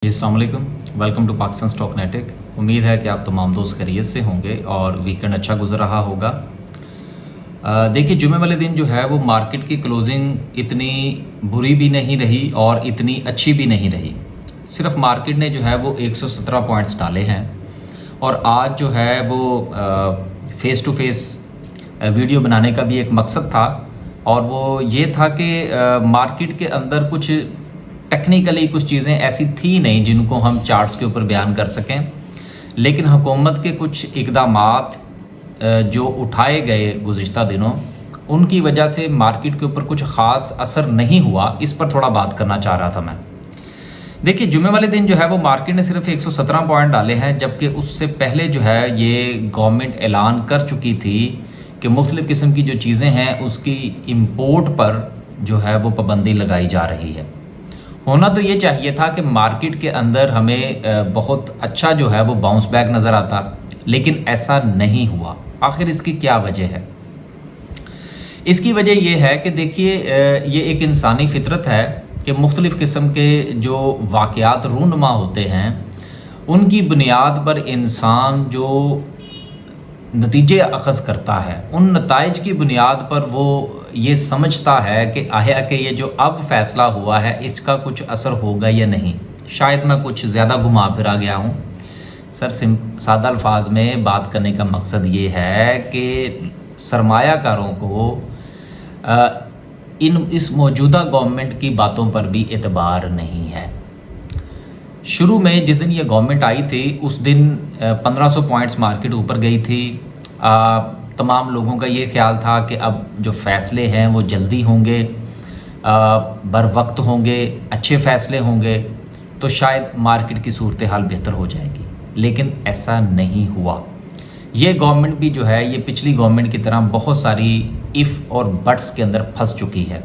जी अस्सलाम वालेकुम। Welcome to Pakistan stock नेटिक। उम्मीद है कि आप तमाम दोस्त खैरियत से होंगे और वीकेंड अच्छा गुजर रहा होगा। देखिए, जुमे वाले दिन जो है वो मार्केट की क्लोजिंग इतनी बुरी भी नहीं रही और इतनी अच्छी भी नहीं रही। सिर्फ मार्केट ने जो है वो 117 पॉइंट्स डाले हैं और आज जो है वो फेस टू फेस वीडियो बनाने का भी एक मकसद था और वो ये था कि मार्केट के अंदर कुछ टेक्निकली कुछ चीज़ें ऐसी थी नहीं जिनको हम चार्ट्स के ऊपर बयान कर सकें, लेकिन हुकूमत के कुछ इक़दामात जो उठाए गए गुज़िश्ता दिनों, उनकी वजह से मार्केट के ऊपर कुछ ख़ास असर नहीं हुआ। इस पर थोड़ा बात करना चाह रहा था मैं। देखिए, जुमे वाले दिन जो है वो मार्केट ने सिर्फ 117 पॉइंट डाले हैं, जबकि उससे पहले जो है ये गवर्नमेंट ऐलान कर चुकी थी कि मुख्तलिफ़ किस्म की जो चीज़ें हैं उसकी इम्पोर्ट पर जो है वो पाबंदी लगाई जा रही है। होना तो ये चाहिए था कि मार्केट के अंदर हमें बहुत अच्छा जो है वो बाउंस बैक नज़र आता, लेकिन ऐसा नहीं हुआ। आखिर इसकी क्या वजह है? इसकी वजह यह है कि देखिए, ये एक इंसानी फितरत है कि मुख्तलिफ़ किस्म के जो वाक़यात रूनुमा होते हैं उनकी बुनियाद पर इंसान जो नतीजे अख़ज़ करता है, उन नताइज की बुनियाद पर वो ये समझता है कि आया कि ये जो अब फ़ैसला हुआ है इसका कुछ असर होगा या नहीं। शायद मैं कुछ ज़्यादा घुमा फिरा गया हूँ सर। सादा अल्फाज में बात करने का मकसद ये है कि सरमायाकारों को इस मौजूदा गवर्नमेंट की बातों पर भी एतबार नहीं है। शुरू में जिस दिन ये गवर्नमेंट आई थी उस दिन 1500 पॉइंट्स मार्केट ऊपर गई थी। तमाम लोगों का ये ख्याल था कि अब जो फ़ैसले हैं वो जल्दी होंगे, बर वक्त होंगे, अच्छे फ़ैसले होंगे, तो शायद मार्केट की सूरत हाल बेहतर हो जाएगी, लेकिन ऐसा नहीं हुआ। ये गवर्नमेंट भी जो है ये पिछली गवर्नमेंट की तरह बहुत सारी इफ़ और बट्स के अंदर फंस चुकी है।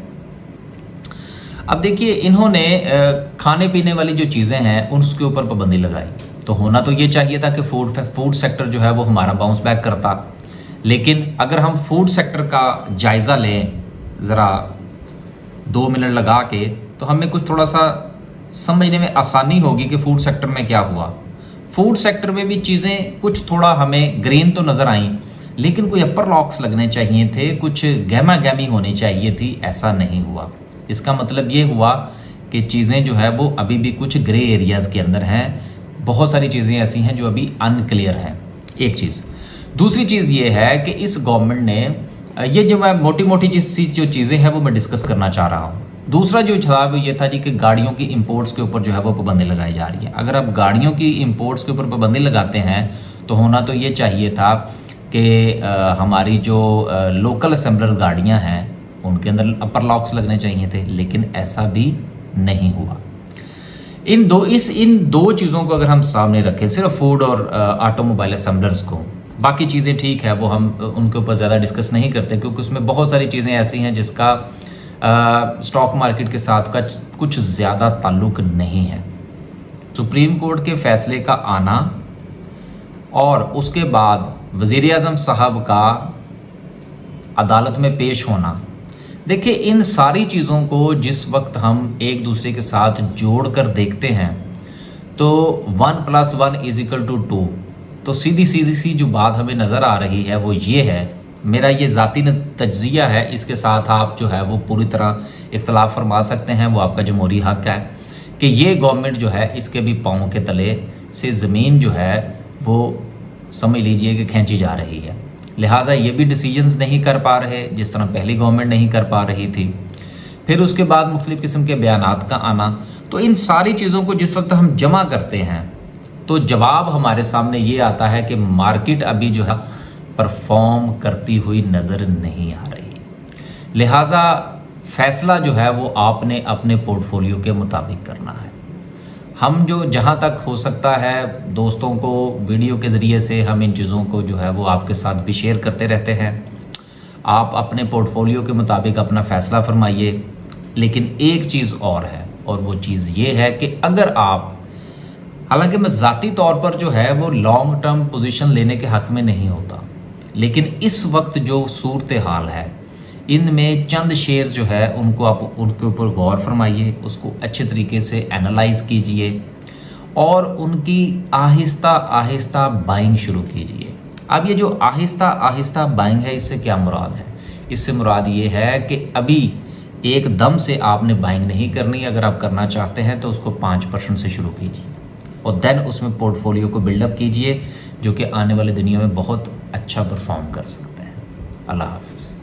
अब देखिए, इन्होंने खाने पीने वाली जो चीज़ें हैं उसके ऊपर पाबंदी लगाई, तो होना तो ये चाहिए था कि फूड सेक्टर जो है वो हमारा बाउंस बैक करता। लेकिन अगर हम फूड सेक्टर का जायज़ा लें ज़रा 2 मिनट लगा के, तो हमें कुछ थोड़ा सा समझने में आसानी होगी कि फ़ूड सेक्टर में क्या हुआ। फूड सेक्टर में भी चीज़ें कुछ थोड़ा हमें ग्रीन तो नज़र आईं, लेकिन कोई अपर लॉक्स लगने चाहिए थे, कुछ गहमा गहमी होनी चाहिए थी। ऐसा नहीं हुआ। इसका मतलब ये हुआ कि चीज़ें जो है वो अभी भी कुछ ग्रे एरियाज़ के अंदर हैं। बहुत सारी चीज़ें ऐसी हैं जो अभी अनक्लियर हैं। एक चीज़। दूसरी चीज़ ये है कि इस गवर्नमेंट ने ये जो मैं मोटी मोटी जो चीज़ें हैं वो मैं डिस्कस करना चाह रहा हूँ। दूसरा जो था वो ये था जी कि गाड़ियों की इंपोर्ट्स के ऊपर जो है वो पाबंदी लगाई जा रही है। अगर आप गाड़ियों की इंपोर्ट्स के ऊपर पाबंदी लगाते हैं तो होना तो ये चाहिए था कि हमारी जो लोकल असेंबलर गाड़ियाँ हैं उनके अंदर अपर लॉक्स लगने चाहिए थे, लेकिन ऐसा भी नहीं हुआ। इन दो चीज़ों को अगर हम सामने रखें, सिर्फ फूड और ऑटोमोबाइल असेंबलर्स को, बाकी चीज़ें ठीक है वो हम उनके ऊपर ज़्यादा डिस्कस नहीं करते, क्योंकि उसमें बहुत सारी चीज़ें ऐसी हैं जिसका स्टॉक मार्केट के साथ का कुछ ज़्यादा ताल्लुक़ नहीं है। सुप्रीम कोर्ट के फ़ैसले का आना और उसके बाद वज़ीर-ए-आज़म साहब का अदालत में पेश होना, देखिए इन सारी चीज़ों को जिस वक्त हम एक दूसरे के साथ जोड़ कर देखते हैं तो 1 + 1 = 2, तो सीधी सी जो बात हमें नज़र आ रही है वो ये है, मेरा ये ज़ाती तज्ज़िया है, इसके साथ आप जो है वो पूरी तरह इख्तलाफ फरमा सकते हैं, वो आपका जमहूरी हक़ है, कि ये गवर्नमेंट जो है इसके भी पाँव के तले से ज़मीन जो है वो समझ लीजिए कि खींची जा रही है। लिहाजा ये भी डिसीजंस नहीं कर पा रहे जिस तरह पहली गवर्नमेंट नहीं कर पा रही थी। फिर उसके बाद मुख्तलिफ़ किस्म के बयानात का आना, तो इन सारी चीज़ों को जिस वक्त हम जमा करते हैं तो जवाब हमारे सामने ये आता है कि मार्केट अभी जो है परफॉर्म करती हुई नज़र नहीं आ रही। लिहाजा फ़ैसला जो है वो आपने अपने पोर्टफोलियो के मुताबिक करना है। हम जो जहाँ तक हो सकता है दोस्तों को वीडियो के ज़रिए से हम इन चीज़ों को जो है वो आपके साथ भी शेयर करते रहते हैं। आप अपने पोर्टफोलियो के मुताबिक अपना फ़ैसला फरमाइए। लेकिन एक चीज़ और है, और वो चीज़ ये है कि अगर आप, हालांकि मैं ज़ाती तौर पर जो है वो लॉन्ग टर्म पोजीशन लेने के हक़ में नहीं होता, लेकिन इस वक्त जो सूरत हाल है इनमें चंद शेयर्स जो है उनको आप उनके ऊपर गौर फरमाइए, उसको अच्छे तरीके से एनालाइज़ कीजिए और उनकी आहिस्ता आहिस्ता बाइंग शुरू कीजिए। अब ये जो आहिस्ता आहिस्ता बाइंग है, इससे क्या मुराद है? इससे मुराद ये है कि अभी एकदम से आपने बाइंग नहीं करनी। अगर आप करना चाहते हैं तो उसको 5% से शुरू कीजिए और देन उसमें पोर्टफोलियो को बिल्डअप कीजिए, जो कि आने वाले दिनों में बहुत अच्छा परफॉर्म कर सकते हैं। अल्लाह हाफ़िज़।